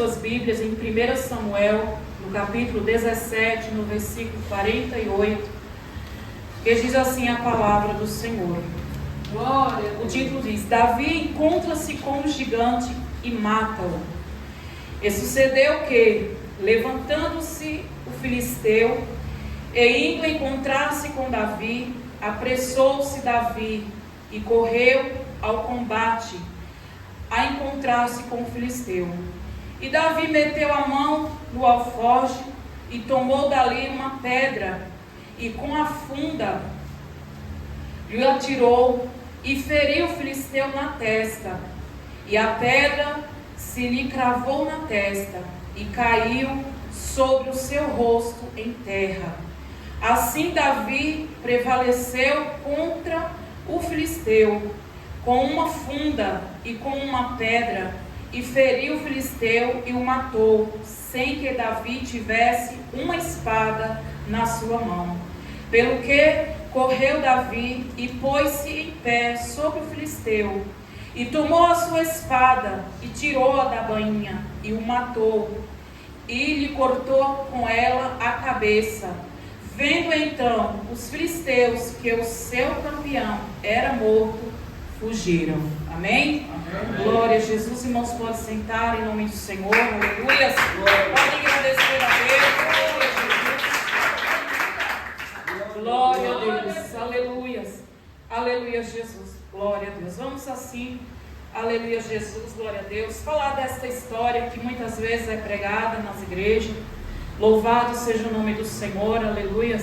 suas Bíblias em 1 Samuel, no capítulo 17, no versículo 48, que diz assim a palavra do Senhor. Glória. O título diz: Davi encontra-se com o gigante e mata-o. E sucedeu que, levantando-se o filisteu e indo encontrar-se com Davi, apressou-se Davi e correu ao combate a encontrar-se com o filisteu. E Davi meteu a mão no alforje e tomou dali uma pedra e com a funda lhe atirou e feriu o filisteu na testa. E a pedra se lhe cravou na testa e caiu sobre o seu rosto em terra. Assim Davi prevaleceu contra o filisteu com uma funda e com uma pedra, e feriu o filisteu e o matou, sem que Davi tivesse uma espada na sua mão. Pelo que correu Davi e pôs-se em pé sobre o filisteu, e tomou a sua espada e tirou-a da bainha e o matou, e lhe cortou com ela a cabeça. Vendo então os filisteus que o seu campeão era morto, fugiram. Amém? Amém. Glória a Jesus. Irmãos, podem sentar em nome do Senhor. Aleluia. Podem agradecer a Deus. Glória a Deus. Aleluia. Aleluia, Jesus. Glória a Deus. Vamos assim. Aleluia, Jesus. Glória a Deus. Falar desta história que muitas vezes é pregada nas igrejas. Louvado seja o nome do Senhor. Aleluia.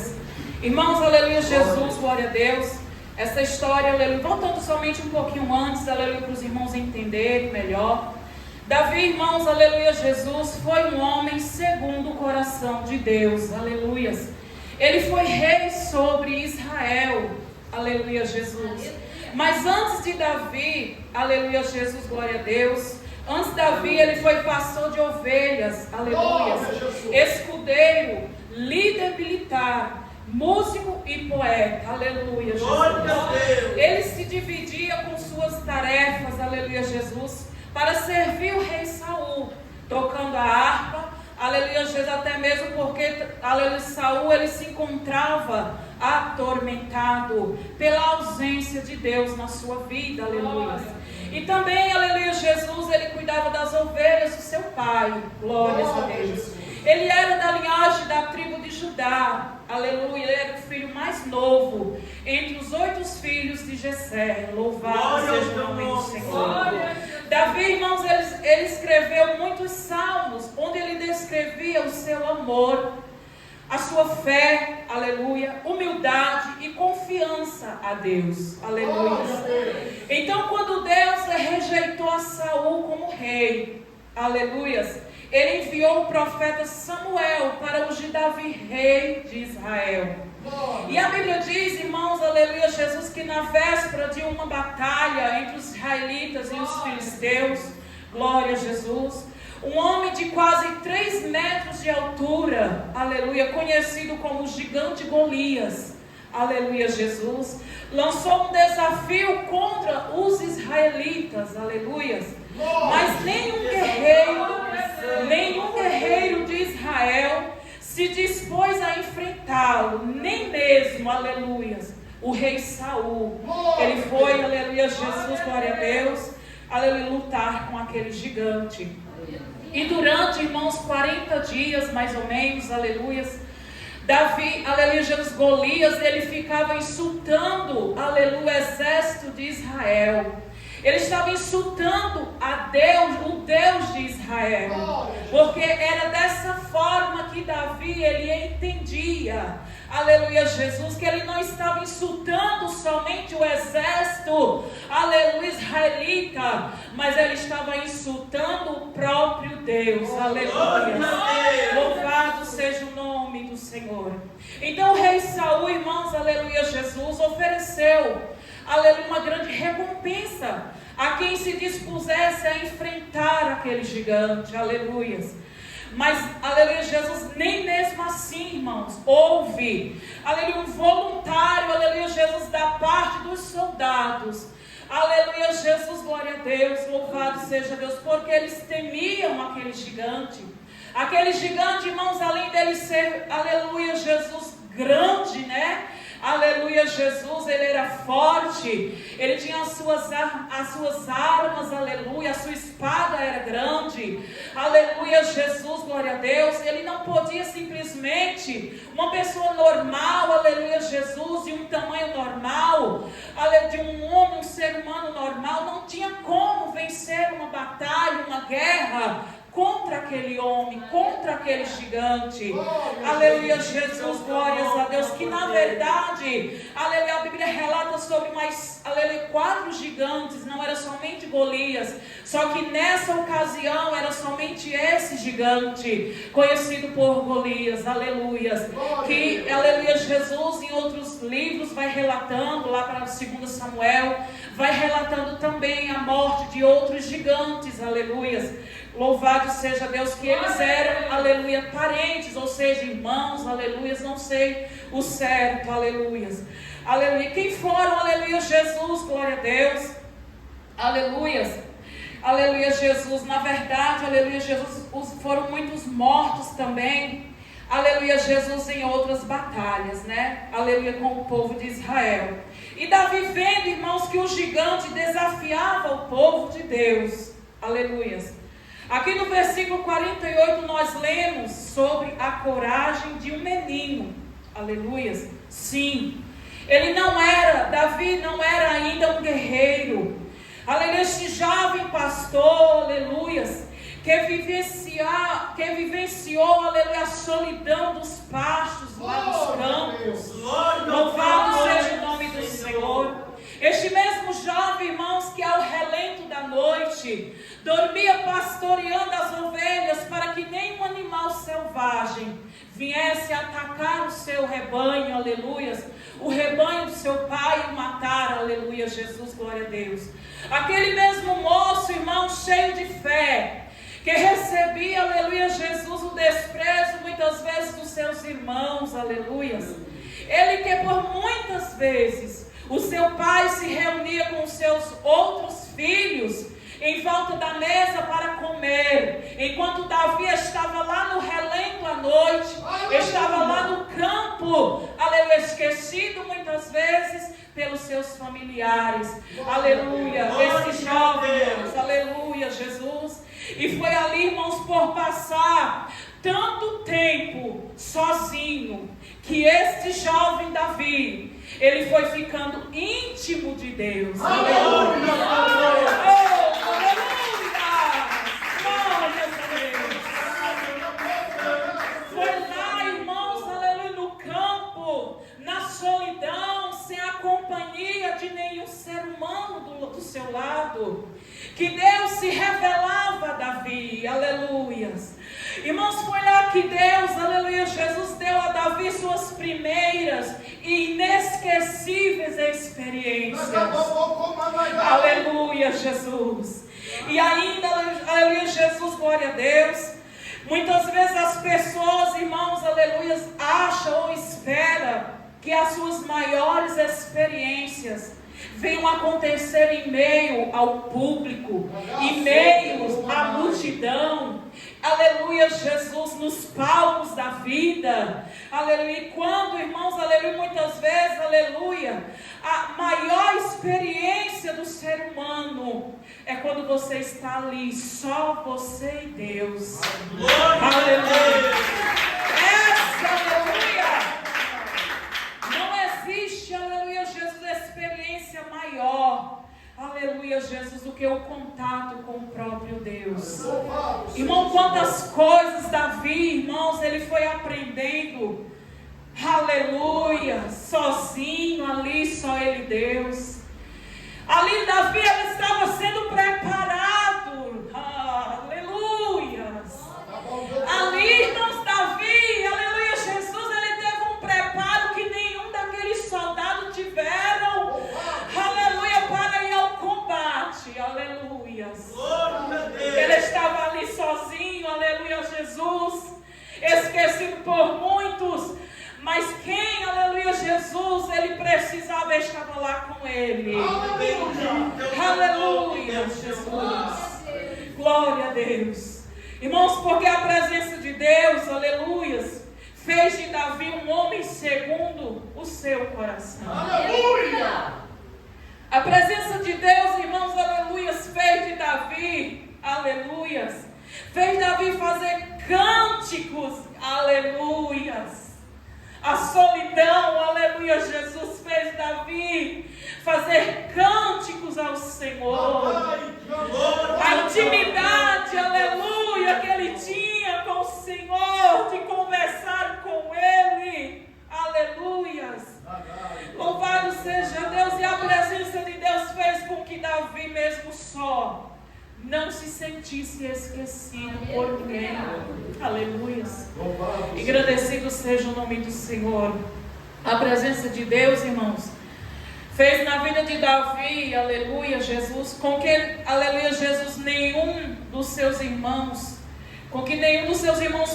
Irmãos, aleluia, Jesus. Glória a Deus. Essa história, aleluia, voltando somente um pouquinho antes, aleluia, para os irmãos entenderem melhor. Davi, irmãos, aleluia, Jesus, foi um homem segundo o coração de Deus, aleluia. Ele foi rei sobre Israel, aleluia, Jesus. Mas antes de Davi, aleluia, Jesus, glória a Deus, antes de Davi, ele foi pastor de ovelhas, aleluia, escudeiro, líder militar, músico e poeta, aleluia, Jesus. Ele se dividia com suas tarefas, aleluia, Jesus, para servir o rei Saul, tocando a harpa, aleluia, Jesus, até mesmo porque, aleluia, Saul, ele se encontrava atormentado pela ausência de Deus na sua vida, aleluia. E também, aleluia, Jesus, ele cuidava das ovelhas do seu pai, glórias a Deus. Ele era da linhagem da tribo de Judá, aleluia, ele era o filho mais novo entre os 8 filhos de Jessé. Louvado seja o nome do Senhor. Davi, irmãos, ele escreveu muitos salmos, onde ele descrevia o seu amor, a sua fé, aleluia, humildade e confiança a Deus, aleluia. Então, quando Deus rejeitou a Saul como rei, aleluia, ele enviou o profeta Samuel para ungir Davi rei de Israel. E a Bíblia diz, irmãos, aleluia, Jesus, que na véspera de uma batalha entre os israelitas e os filisteus, glória a Jesus, um homem de quase 3 metros de altura, aleluia, conhecido como o gigante Golias, aleluia, Jesus, lançou um desafio contra os israelitas, aleluia. Mas nenhum guerreiro de Israel se dispôs a enfrentá-lo, nem mesmo, aleluia, o rei Saul. Ele foi, aleluia, Jesus, glória a Deus, aleluia, lutar com aquele gigante. E durante, irmãos, 40 dias, mais ou menos, aleluia, Davi, aleluia, Jesus, Golias, ele ficava insultando, aleluia, o exército de Israel. Ele estava insultando a Deus, o Deus de Israel, porque era dessa forma que Davi, ele entendia, aleluia, Jesus, que ele não estava insultando somente o exército, aleluia, israelita, mas ele estava insultando o próprio Deus, aleluia. Louvado seja o nome do Senhor. Então o rei Saul, irmãos, aleluia, Jesus, ofereceu, aleluia, uma grande recompensa a quem se dispusesse a enfrentar aquele gigante, aleluia. Mas, aleluia, Jesus, nem mesmo assim, irmãos, houve, aleluia, um voluntário, aleluia, Jesus, da parte dos soldados, Aleluia, Jesus, glória a Deus, louvado seja Deus, porque eles temiam aquele gigante. Aquele gigante, irmãos, além dele ser, aleluia, Jesus, grande, né? Aleluia, Jesus, ele era forte, ele tinha as suas armas, aleluia, a sua espada era grande, aleluia, Jesus, glória a Deus. Ele não podia simplesmente, uma pessoa normal, aleluia, Jesus, de um tamanho normal, de um homem, um ser humano normal, não tinha como vencer uma batalha, uma guerra, contra aquele homem, contra aquele gigante. Aleluia, Jesus, glórias a Deus. Que na verdade, aleluia, a Bíblia relata sobre mais, aleluia, 4 gigantes. Não era somente Golias, só que nessa ocasião era somente esse gigante, conhecido por Golias. Aleluia. Que, aleluia, Jesus em outros livros vai relatando, lá para 2 Samuel, vai relatando também a morte de outros gigantes. Aleluia. Louvado seja Deus, que eles eram, aleluia, parentes, ou seja, irmãos, aleluia, não sei o certo, aleluia. Aleluia. Quem foram, aleluia, Jesus, glória a Deus, aleluia. Aleluia, Jesus. Na verdade, aleluia, Jesus, foram muitos mortos também, aleluia, Jesus, em outras batalhas, né? Aleluia, com o povo de Israel. E Davi vendo, irmãos, que o gigante desafiava o povo de Deus, aleluia. Aqui no versículo 48 nós lemos sobre a coragem de um menino, aleluia. Sim, Davi não era ainda um guerreiro, aleluia, este jovem pastor, aleluia, que vivenciou, aleluia, a solidão dos pastos lá nos campos. Louvado seja o nome do Senhor. Este mesmo jovem, irmãos, que ao relento da noite dormia pastoreando as ovelhas para que nenhum animal selvagem viesse atacar o seu rebanho, aleluia, o rebanho do seu pai e matar, aleluia, Jesus, glória a Deus. Aquele mesmo moço, irmão, cheio de fé, que recebia, aleluia, Jesus, o desprezo muitas vezes dos seus irmãos, aleluia. Ele que por muitas vezes o seu pai se reunia com os seus outros filhos em volta da mesa para comer, enquanto Davi estava lá no relento à noite, estava lá no campo, aleluia, esquecido muitas vezes pelos seus familiares, aleluia, esse jovem, aleluia, Jesus, e foi ali, irmãos, por passar tanto tempo sozinho, que este jovem Davi, ele foi ficando íntimo de Deus. Aleluia! Oh, aleluia! Glória a Deus! Foi lá, irmãos, aleluia, no campo, na solidão, sem a companhia de nenhum ser humano do seu lado, que Deus se revelava a Davi. Aleluia! Irmãos, foi lá que Deus, aleluia, Jesus deu a Davi suas primeiras e inesquecíveis experiências. Aleluia, Jesus. E ainda, aleluia, Jesus, glória a Deus. Muitas vezes as pessoas, irmãos, aleluia, acham ou esperam que as suas maiores experiências venham acontecer em meio ao público, em meio à multidão, aleluia, Jesus, nos palcos da vida, aleluia. E quando, irmãos, aleluia, muitas vezes, aleluia, a maior experiência do ser humano é quando você está ali, só você e Deus. Aleluia. Essa, aleluia, não existe, aleluia, Jesus, experiência maior, aleluia, Jesus, do que o contato com o próprio Deus. Irmão, quantas coisas Davi, irmãos, ele foi aprendendo, aleluia, sozinho ali, só ele, Deus. Ali Davi, ele estava sendo preparado, aleluia. Ali, irmãos, Davi, aleluia, Jesus, ele teve um preparo que nenhum daqueles soldados tiveram, aleluia, para ir ao combate, aleluia. Ele estava ali sozinho, aleluia, Jesus, esquecido por muitos, mas quem, aleluia, Jesus, ele precisava estar lá com ele. Aleluia, Jesus. Glória a Deus. Irmãos, porque a presença de Deus, aleluias, fez de Davi um homem segundo o seu coração. Aleluia! A presença de Deus, irmãos, aleluias, fez de Davi, aleluias, fez Davi fazer cânticos, aleluias. A solidão, aleluia, Jesus fez Davi fazer cânticos ao Senhor. A intimidade, aleluia, que ele tinha com o Senhor, de conversar com ele, aleluias. Louvado seja Deus. E a presença de Deus fez com que Davi, mesmo só, não se sentisse esquecido por ninguém. Aleluias. Engrandecido seja o nome do Senhor. A presença de Deus, irmãos, fez na vida de Davi, aleluia, Jesus, com que, aleluia, Jesus, nenhum dos seus irmãos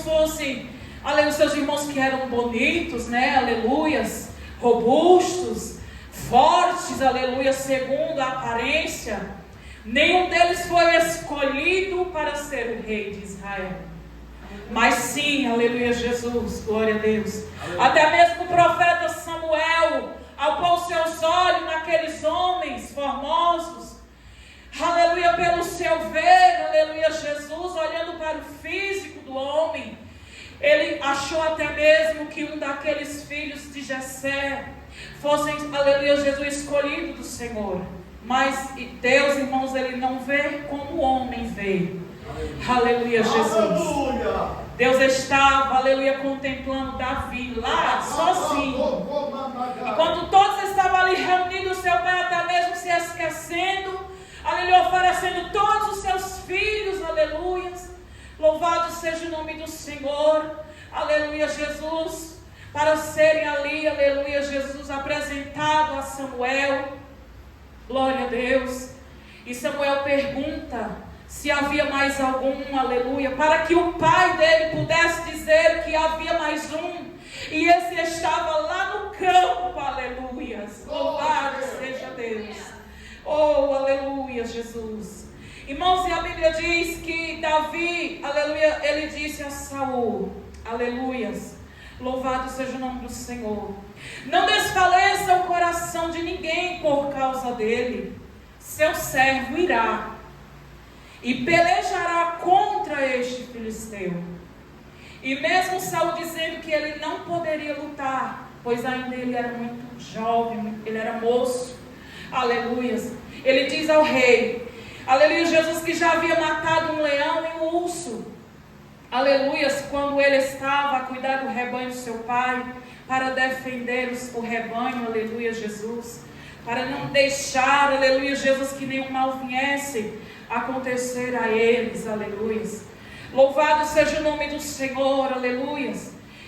fosse, aleluia, os seus irmãos que eram bonitos, né, aleluias, robustos, fortes, aleluia, segundo a aparência, nenhum deles foi escolhido para ser o rei de Israel. Mas sim, aleluia, Jesus, glória a Deus. Até mesmo o profeta Samuel, ao pôr seus olhos naqueles homens formosos, aleluia, pelo seu ver, aleluia, Jesus, olhando para o físico do homem, ele achou até mesmo que um daqueles filhos de Jessé fossem, aleluia, Jesus, escolhido do Senhor. Mas Deus, irmãos, ele não vê como o homem vê. Aleluia, Jesus. Aleluia. Deus estava, aleluia, contemplando Davi lá, sozinho. Enquanto todos estavam ali reunidos, seu pai até mesmo se esquecendo, aleluia, oferecendo todos os seus filhos, aleluia. Louvado seja o nome do Senhor, aleluia, Jesus, para serem ali, aleluia, Jesus, apresentado a Samuel. Glória a Deus. E Samuel pergunta se havia mais algum, aleluia, para que o pai dele pudesse dizer que havia mais um, e esse estava lá no campo, aleluia. Louvado seja Deus. Oh, aleluia, Jesus. Irmãos, e a Bíblia diz que Davi, aleluia, ele disse a Saul, aleluias, louvado seja o nome do Senhor, não desfaleça o coração de ninguém por causa dele, seu servo irá e pelejará contra este filisteu. E mesmo Saul dizendo que ele não poderia lutar, pois ainda ele era muito jovem, ele era moço, aleluias, ele diz ao rei, aleluia, Jesus, que já havia matado um leão e um urso, aleluias, quando ele estava a cuidar do rebanho do seu pai, para defender o rebanho, aleluia, Jesus, para não deixar, aleluia, Jesus, que nenhum mal viesse acontecer a eles, aleluia. Louvado seja o nome do Senhor, aleluia.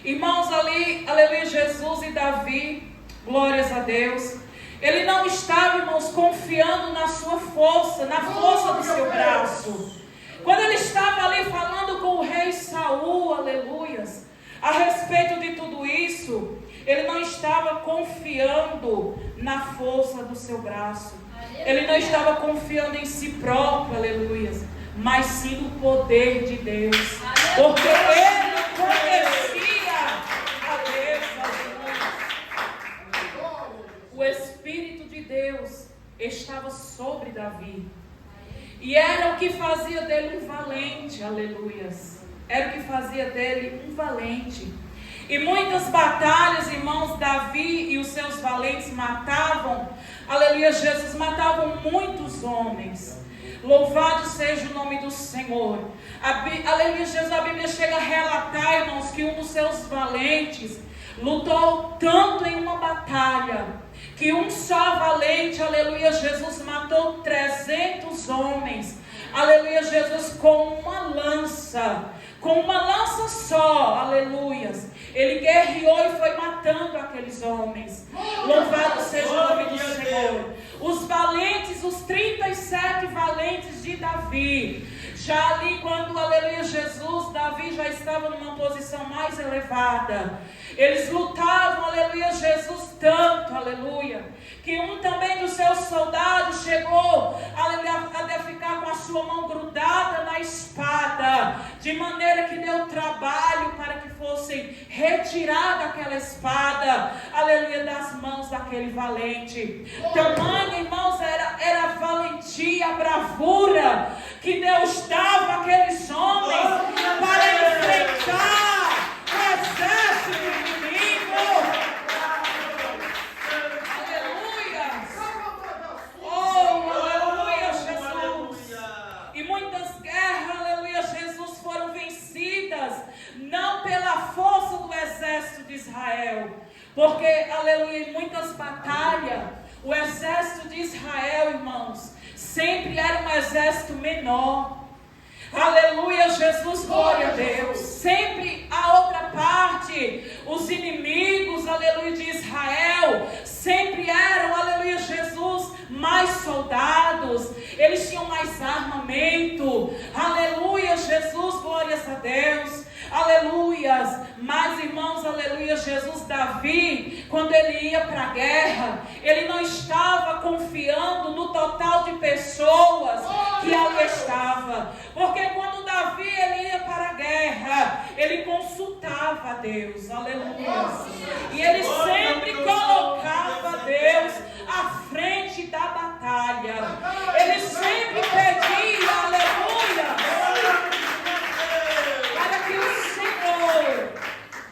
Irmãos, ali, aleluia, Jesus e Davi, glórias a Deus, ele não estava, irmãos, confiando na sua força, na força do seu braço. Quando ele estava ali falando com o rei Saul, aleluias, a respeito de tudo isso, ele não estava confiando na força do seu braço. Ele não estava confiando em si próprio, aleluia, mas sim no poder de Deus. Porque ele conhecia a Deus, aleluia. O Espírito de Deus estava sobre Davi. E era o que fazia dele um valente, aleluias. Era o que fazia dele um valente. E muitas batalhas, irmãos, Davi e os seus valentes matavam, aleluia, Jesus, matavam muitos homens. Louvado seja o nome do Senhor. Aleluia, Jesus, a Bíblia chega a relatar, irmãos, que um dos seus valentes lutou tanto em uma batalha, que um só valente, aleluia, Jesus, matou 300 homens, aleluia, Jesus, com uma lança só, aleluias. Ele guerreou e foi matando aqueles homens. Louvado seja o nome do Senhor. Os valentes, os 37 valentes de Davi, já ali quando, aleluia, Jesus, Jesus, Davi já estava numa posição mais elevada. Eles lutavam, aleluia, Jesus, tanto, aleluia, que um também dos seus soldados chegou, aleluia, a ficar com a sua mão grudada na espada, de maneira que deu trabalho para que fosse retirada aquela espada, aleluia, das mãos daquele valente. Tamanho, irmãos, era a valentia, a bravura que Deus dava àqueles homens para enfrentar o exército inimigo. Aleluia! Oh, aleluia, Jesus! E muitas guerras, aleluia, Jesus, foram vencidas, não pela força do exército de Israel, porque, aleluia, em muitas batalhas, o exército de Israel, irmãos, sempre era um exército menor. Aleluia, Jesus, glória a Deus. Sempre a outra parte, os inimigos, aleluia, de Israel, sempre eram, aleluia, Jesus, mais soldados. Eles tinham mais armamento. Aleluia, Jesus, glórias a Deus. Aleluias. Mas, irmãos, aleluia, Jesus, Davi, quando ele ia para a guerra, ele não estava confiando no total de pessoas que ali estava, porque quando Davi ele ia para a guerra, ele consultava a Deus, aleluia, e ele sempre colocava Deus à frente da batalha. Ele sempre pedia, aleluia,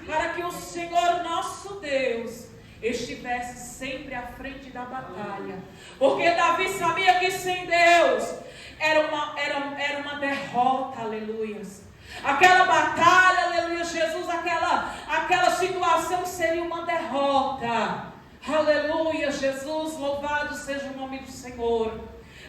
para que o Senhor nosso Deus estivesse sempre à frente da batalha, porque Davi sabia que sem Deus era uma derrota, aleluias. Aquela batalha, aleluia, Jesus, aquela situação seria uma derrota. Aleluia, Jesus, louvado seja o nome do Senhor.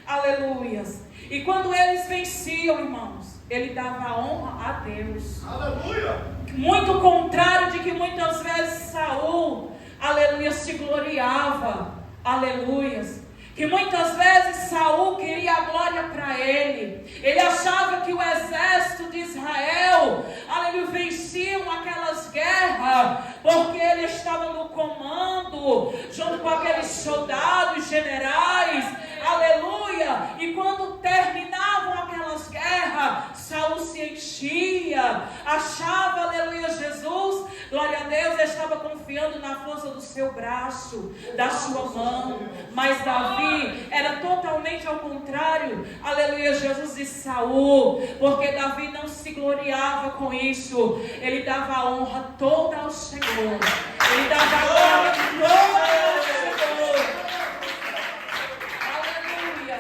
Aleluias. E quando eles venciam, irmãos, ele dava a honra a Deus. Aleluia. Muito contrário de que muitas vezes Saul, aleluia, se gloriava. Aleluias. Que muitas vezes Saul queria a glória para ele. Ele achava que o exército de Israel, aleluia, venciam aquelas guerras, porque ele estava no comando, junto com aqueles soldados, generais, aleluia. E quando terminavam aquelas guerras, Saul se enchia, achava, aleluia, Jesus, glória a Deus, estava confiando na força do seu braço, da sua mão. Mas Davi era totalmente ao contrário, aleluia, Jesus, de Saul, porque Davi não se gloriava com isso. Ele dava a honra toda ao Senhor, ele dava a glória toda ao Senhor. Aleluia,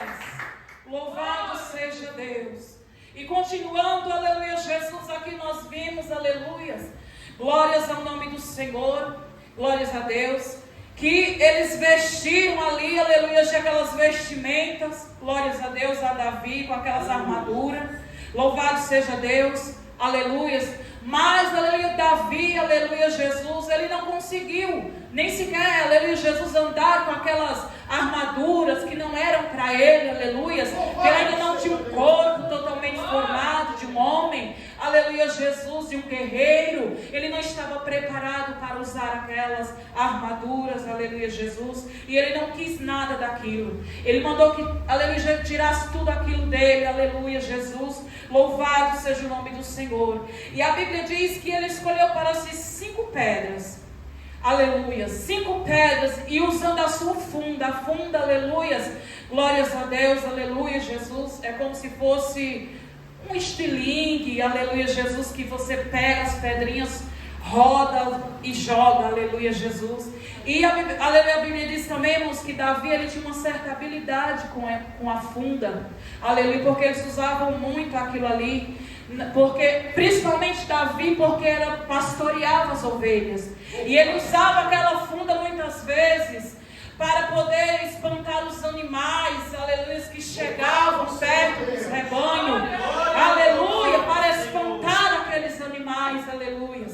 louvado seja Deus. E continuando, aleluia, Jesus, aqui nós vimos, aleluia, glórias ao nome do Senhor, glórias a Deus, que eles vestiam ali, aleluia, de aquelas vestimentas, glórias a Deus, a Davi, com aquelas armaduras, louvado seja Deus, aleluia. Mas, aleluia, Davi, aleluia, Jesus, ele não conseguiu, nem sequer, aleluia, Jesus, andar com aquelas armaduras que não eram para ele, aleluia, que ele ainda não tinha um corpo totalmente formado de um homem, aleluia, Jesus, de um guerreiro. Ele não estava preparado para usar aquelas armaduras, aleluia, Jesus, e ele não quis nada daquilo. Ele mandou que, aleluia, tirasse tudo aquilo dele, aleluia, Jesus, louvado seja o nome do Senhor. E a Bíblia diz que ele escolheu para si 5 pedras, aleluia, 5 pedras, e usando a sua funda, aleluia, glórias a Deus, aleluia, Jesus, é como se fosse um estilingue, aleluia, Jesus, que você pega as pedrinhas, roda e joga, aleluia, Jesus. E aleluia, a Bíblia diz também, irmãos, que Davi, ele tinha uma certa habilidade com a funda, aleluia, porque eles usavam muito aquilo ali, porque, principalmente Davi, porque pastoreava as ovelhas, e ele usava aquela funda muitas vezes para poder espantar os animais, aleluia, que chegavam perto dos rebanhos, aleluia, para espantar aqueles animais, aleluia.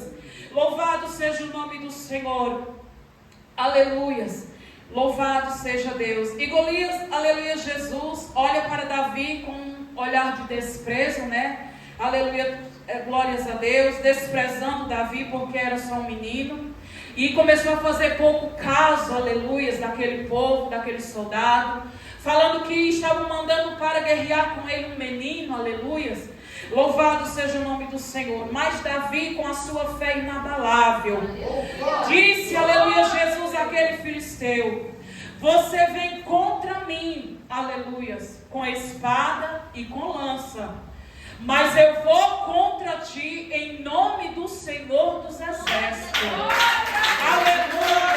Louvado seja o nome do Senhor, aleluia, louvado seja Deus. E Golias, aleluia, Jesus, olha para Davi com um olhar de desprezo, né? Aleluia, glórias a Deus, desprezando Davi porque era só um menino. E começou a fazer pouco caso, aleluias, daquele povo, daquele soldado, falando que estavam mandando para guerrear com ele um menino, aleluias. Louvado seja o nome do Senhor. Mas Davi, com a sua fé inabalável, disse, aleluia, Jesus, àquele filisteu: você vem contra mim, aleluias, com espada e com lança, mas eu vou contra ti em nome do Senhor dos Exércitos. Aleluia!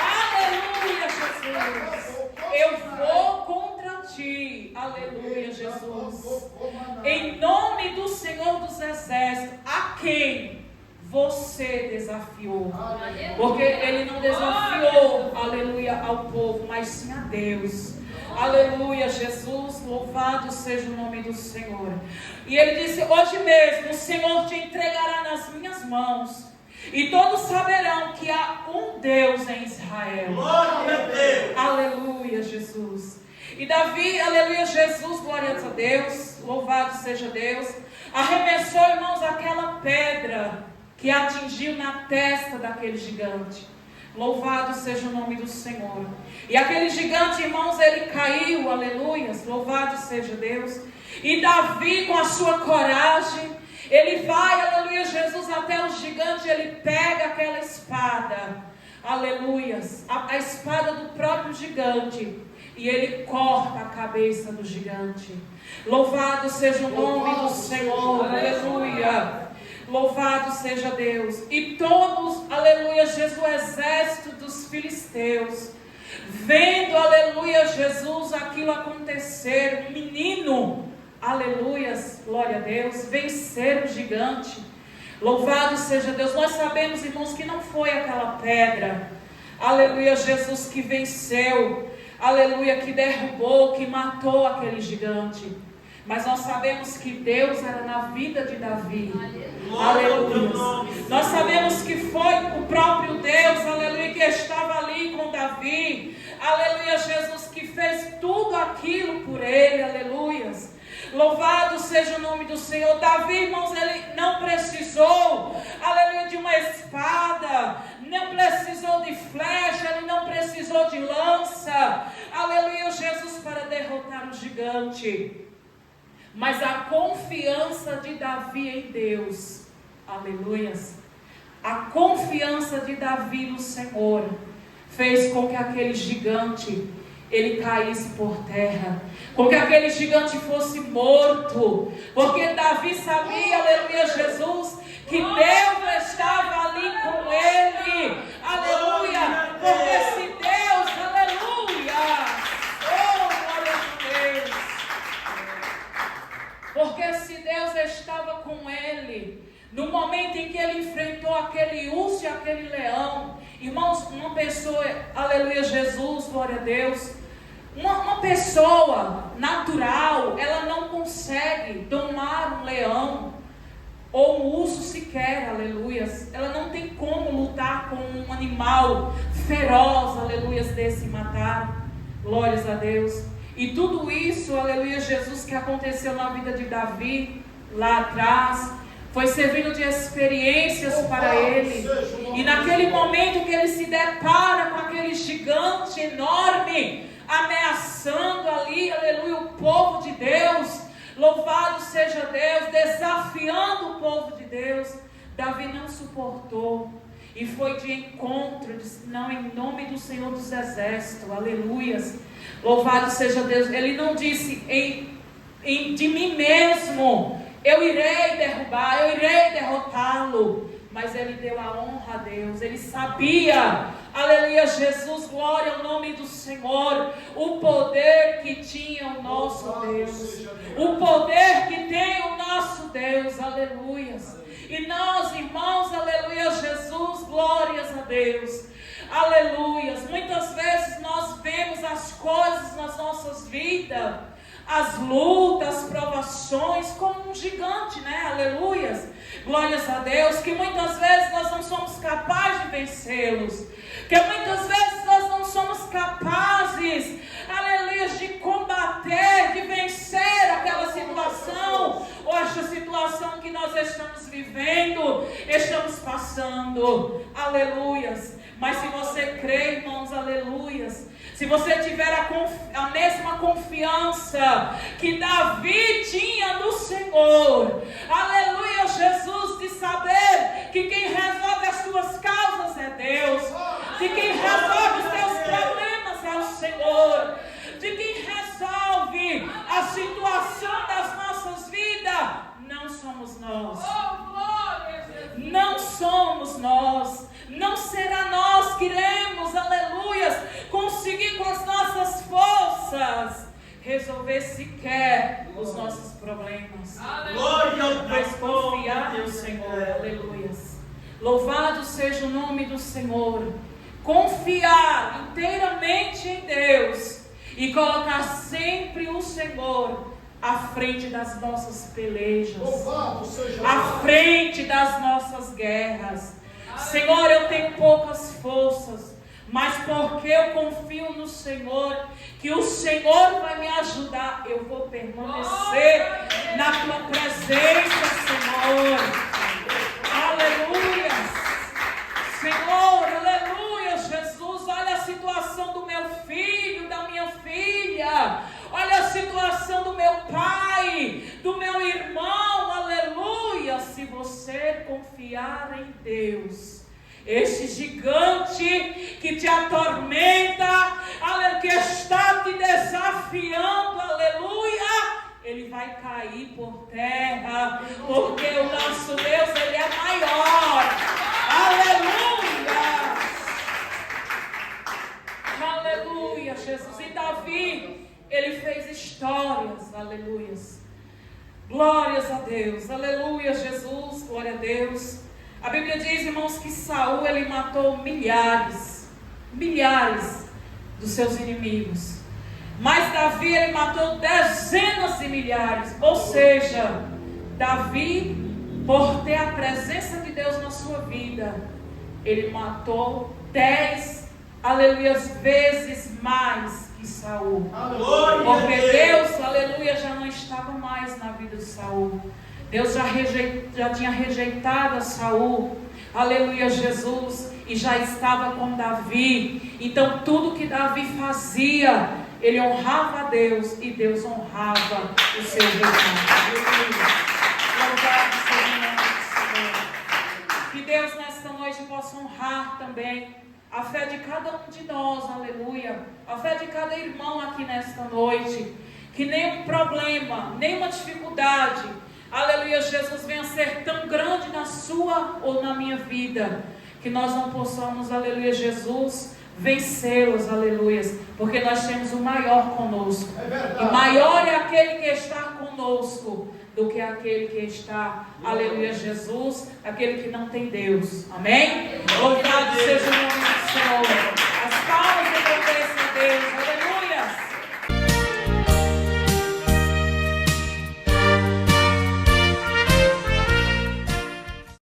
Aleluia, Jesus! Eu vou contra ti, aleluia, Jesus, em nome do Senhor dos Exércitos, a quem você desafiou, porque ele não desafiou, aleluia, ao povo, mas sim a Deus. Aleluia, Jesus, louvado seja o nome do Senhor. E ele disse: hoje mesmo o Senhor te entregará nas minhas mãos, e todos saberão que há um Deus em Israel. Glória a Deus. Aleluia, Jesus. E Davi, aleluia, Jesus, glórias a Deus, louvado seja Deus, arremessou, irmãos, aquela pedra que atingiu na testa daquele gigante. Louvado seja o nome do Senhor. E aquele gigante, irmãos, ele caiu, aleluia, louvado seja Deus. E Davi, com a sua coragem, ele vai, aleluia, Jesus, até o gigante, ele pega aquela espada, aleluia, a espada do próprio gigante, e ele corta a cabeça do gigante. Louvado seja o nome do Senhor, aleluia. Louvado seja Deus. E todos, aleluia, Jesus, o exército dos filisteus, vendo, aleluia, Jesus, aquilo acontecer, um menino, aleluia, glória a Deus, vencer o gigante. Louvado seja Deus. Nós sabemos, irmãos, que não foi aquela pedra, aleluia, Jesus, que venceu, aleluia, que derrubou, que matou aquele gigante. Mas nós sabemos que Deus era na vida de Davi. Aleluia. Nós sabemos que foi o próprio Deus, aleluia, que estava ali com Davi. Aleluia, Jesus, que fez tudo aquilo por ele. Aleluia. Louvado seja o nome do Senhor. Davi, irmãos, ele não precisou, aleluia, de uma espada, não precisou de flecha, ele não precisou de lança, aleluia, Jesus, para derrotar o gigante. Mas a confiança de Davi em Deus, aleluias, a confiança de Davi no Senhor, fez com que aquele gigante, ele caísse por terra, com que aquele gigante fosse morto, porque Davi sabia, aleluia, Jesus, que Deus estava ali com ele, aleluia, porque se Deus, aleluia, oh, glória a Deus, porque se Deus estava com ele, no momento em que ele enfrentou aquele urso e aquele leão, irmãos, uma pessoa, aleluia, Jesus, glória a Deus, uma pessoa natural, ela não consegue domar um leão, ou um urso sequer, aleluia, ela não tem como lutar com um animal feroz, aleluia, desse matar, glórias a Deus. E tudo isso, aleluia, Jesus, que aconteceu na vida de Davi, lá atrás, foi servindo de experiências para ele. E naquele momento que ele se depara com aquele gigante enorme, ameaçando ali, aleluia, o povo de Deus, louvado seja Deus, desafiando o povo de Deus, Davi não suportou. E foi de encontro, disse, não, em nome do Senhor dos Exércitos, aleluias, louvado seja Deus. Ele não disse, de mim mesmo, eu irei derrubar, eu irei derrotá-lo, mas ele deu a honra a Deus. Ele sabia, aleluia, Jesus, glória ao nome do Senhor, o poder que tinha o nosso Deus, o poder que tem o nosso Deus, aleluia. E nós, irmãos, aleluia, Jesus, glórias a Deus, aleluia. Muitas vezes nós vemos as coisas nas nossas vidas, as lutas, as provações, como um gigante, né? Aleluias, glórias a Deus, que muitas vezes nós não somos capazes de vencê-los, que muitas vezes nós não somos capazes, aleluia, de combater, de vencer aquela situação, ou vivendo, estamos passando, aleluias. Mas se você crê, irmãos, aleluias, se você tiver a mesma confiança que Davi tinha no Senhor, aleluia, Jesus, de saber que quem resolve as suas causas é Deus, de quem resolve os teus problemas é o Senhor, de quem resolve a situação das nossas vidas, não somos nós. Não somos nós. Não será nós que iremos, aleluias, conseguir com as nossas forças resolver sequer os nossos problemas. Mas confiar no Senhor, aleluias. Louvado seja o nome do Senhor. Confiar inteiramente em Deus e colocar sempre o Senhor à frente das nossas pelejas, à frente das nossas guerras. Senhor, eu tenho poucas forças, mas porque eu confio no Senhor, que o Senhor vai me ajudar, eu vou permanecer na tua presença, Senhor. Aleluia, Senhor, aleluia, Jesus. Olha a situação do meu filho, da minha filha, olha a situação do meu pai, do meu irmão, aleluia. Se você confiar em Deus, esse gigante que te atormenta, que está te desafiando, aleluia, ele vai cair por terra, porque o nosso Deus, ele é maior, aleluia, aleluia, Jesus. E Davi, ele fez histórias, aleluias, glórias a Deus, aleluia, Jesus, glória a Deus. A Bíblia diz, irmãos, que Saul, ele matou milhares dos seus inimigos. Mas Davi, ele matou dezenas de milhares. Ou seja, Davi, por ter a presença de Deus na sua vida, ele matou 10, aleluia, vezes mais que Saul. Porque Deus, aleluia, já não estava mais na vida de Saul. Deus já tinha rejeitado a Saul, aleluia, Jesus, e já estava com Davi. Então tudo que Davi fazia, ele honrava a Deus, e Deus honrava o seu reinado. Louvado seja o nome do Senhor. Que Deus nesta noite possa honrar também a fé de cada um de nós, aleluia, a fé de cada irmão aqui nesta noite. Que nenhum problema, nenhuma dificuldade, aleluia, Jesus, venha ser tão grande na sua ou na minha vida, que nós não possamos, aleluia, Jesus, vencê-los, aleluia, porque nós temos o maior conosco, e maior é aquele que está conosco do que aquele que está, aleluia, Jesus, aquele que não tem Deus, amém? Louvado